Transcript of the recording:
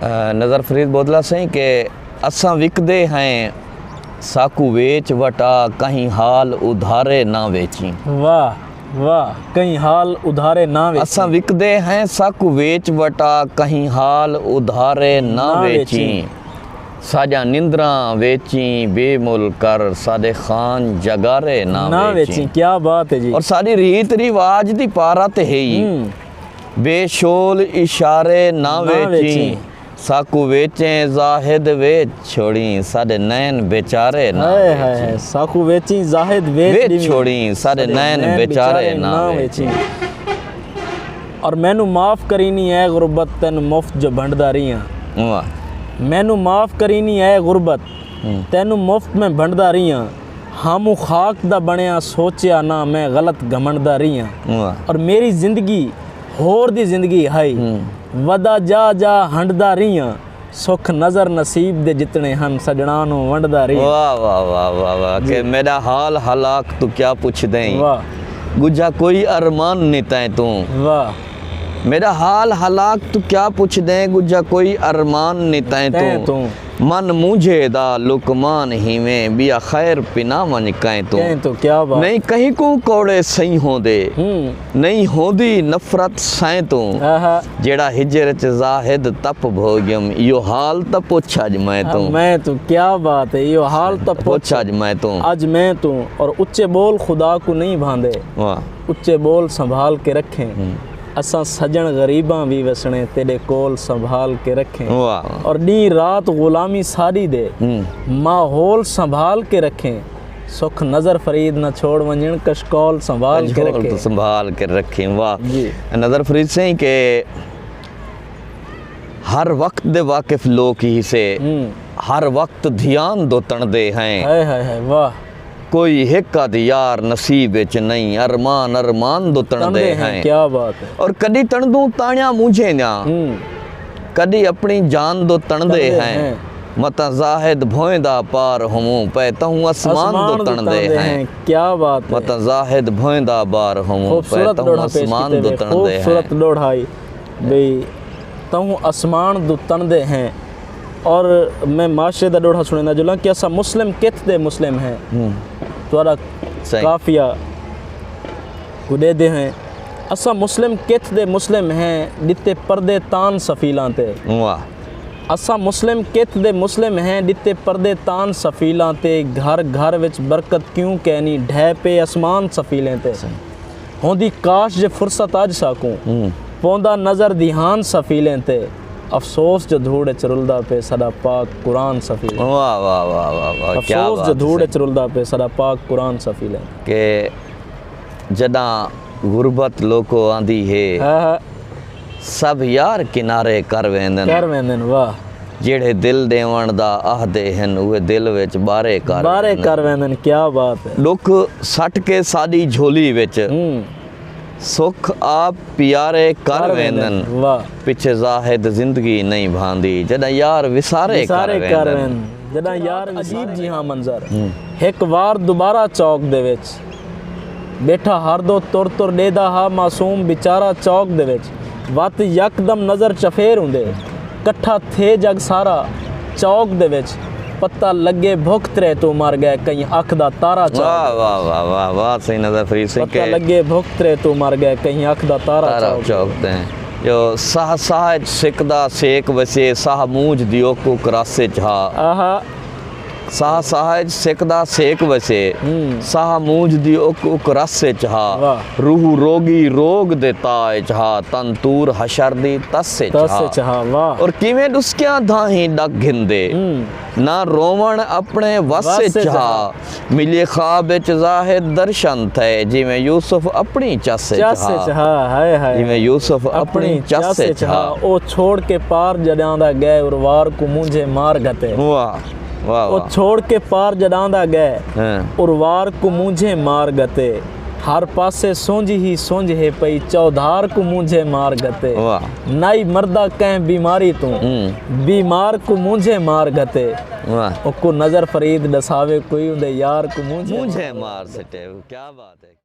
नज़र फरीद बोदला सही के असां विकदे हैं साकू वेच वटा कहीं हाल उधारे ना वेची। वाह वाह, कहीं हाल उधारे ना वेची। असां विकदे हैं साकू वेच वटा कहीं हाल उधारे ना वेची। साजा निंद्रा वेची बेमुल कर सादे खान जगारे ना वेची। क्या बात है जी। और सारी रीत रिवाज दी पारा ते है ही बेशोल इशारे ना वेची। साकू वेचे जाहिद वेच छोड़ी सादे नैन बेचारे ना वेची। साकू वेची जाहिद वेच छोड़ी सादे नैन बेचारे ना वेची। और मैनू माफ करीनी है गुरबत तेन मुफ्त जो भंडदा रहियां। मैनू माफ करीनी है गुरबत तेनू मुफ्त में भंडदा रहियां। हामू खाक दा बनिया सोचिया ना मैं गलत घमंडदा रहियां। और मेरी जिंदगी होर दी जिंदगी है वदा जा जा हंडदा रहियां। सुख नजर नसीब दे जितने हम सजना नु वंडदा रहियां। वाह वाह वाह वाह वाह के मेरा हाल हलाक तू क्या पूछ दे। वाह गुजा कोई अरमान नहीं तै तू। वाह मेरा हाल हलाक तू क्या पूछ दे गुजा कोई अरमान नहीं तै तू। मन मुझे दा लुकमान ही में बिया खैर पिना मन कह तू। क्या बात। नहीं कहीं को कोड़े सही हो दे नहीं होदी नफरत सै तू। जेड़ा हिजर च जाहिद तप भोग्यम यो हाल त पूछा ज मैं तू। क्या बात है। यो हाल त पूछा ज मैं तू। आज मैं तू। और उच्चे बोल खुदा को नहीं भांदे। उच्चे बोल संभाल के रखें। असा सजन गरीबां भी वसने तेरे कोल संभाल के रखें। और नी रात गुलामी सारी दे माहौल संभाल के रखें। सुख नजर फरीद न छोड़ वंजन कशकौल संभाल के रखें। तो संभाल के रखें। वाह नजर फरीद से के हर वक्त दे वाकिफ लोग ही से हर वक्त ध्यान दो तन दे हैं। वाह कोई हिक्कत यार नसीब विच नहीं अरमान अरमान दो तणदे हैं। क्या बात है। और कदी तणदू ताणिया मुझे ना कदी अपनी जान दो तणदे हैं। मता जाहिद भोंदा पार हमू पे तहू आसमान दो तणदे हैं। क्या बात है। मता जाहिद भोंदा बार हमू पे तहू आसमान दो तणदे हैं। खूबसूरत लोढ़ाई बई तहू आसमान दो तणदे हैं। और मैं माशरे दा डोढ़ा सुनना जुला कि असा मुस्लिम कित दे मुस्लिम हैं तुआरा काफिया कुदे दे हैं। असा मुस्लिम कित दे मुस्लिम हैं दिते पर्दे तान सफीलां ते। असा मुस्लिम कित दे मुस्लिम हैं दिते पर्दे तान सफीलां ते। घर घर विच बरकत क्यों कहनी ढै पे आसमान सफीलें ते। होंदी काश जे फुर्सत अज साकूं पौंदा नजर दिहान सफीलें ते। अफसोस जो धूड़ चरुलदा पे सदा पाक कुरान सफील। वाह वाह वाह वाह वाह। अफसोस जो धूड़ चरुलदा पे सदा पाक कुरान सफील के जदा गुरबत लोको आंदी है सब यार किनारे कर वेंदन। वाह जेड़े दिल देवण दा आहदे हन उहे दिल विच बारे कर वेंदन। क्या बात है। दुख सट के साडी झोली विच सुख आप प्यारे कर वेंदन। पिछे जाहिद जिंदगी नहीं भांदी जदा यार विसारे कर वेंदन। जदा यार अजीब जी हाँ मंजर एक बार दोबारा चौक दे विच बैठा हर दो तुर तुर देदा हा मासूम बेचारा चौक दे विच। वत यकदम नजर चफेर हुंदे कट्ठा थे जग सारा चौक दे विच। पता लगे भुख त्रे तो मर गए कहीं अख दा तारा चौक। वाह वाह वाह वाह वाह सही नजर फरीद से पता लगे भुख त्रे तो मर गए कहीं अख दा तारा चौक ते जो साह साह सिकदा सेक वसे साह मूंज दियो को करासे चाह। आहा साह साह सिकदा सेक वसे साह मूंज दियो को करासे चाह। रूह रोगी रोग देता चाह तन तूर हशर दी तसे चाह। वाह और किवें दुस्कियां धाही डग घिंदे ना रोवण अपने वसे चाह। मिले ख्वाब विच जाहिद दर्शन थे जिवें यूसुफ अपनी चसे चाह। जिवें यूसुफ अपनी चसे चाह। ओ छोड़ के पार जडांदा गए उरवार को मुझे मार गते। वाह वो छोड़ के पार जडांदा गए उरवार को मुझे मार गते। हर पासे सोंझ ही सोंझ है पई चौधार को मुझे मार गते। नाई मर्दा कह बीमारी तू बीमार को मुझे मार गते। को नजर फरीद दसावे कोई उदे यार को मुझे मार सटे। क्या बात है।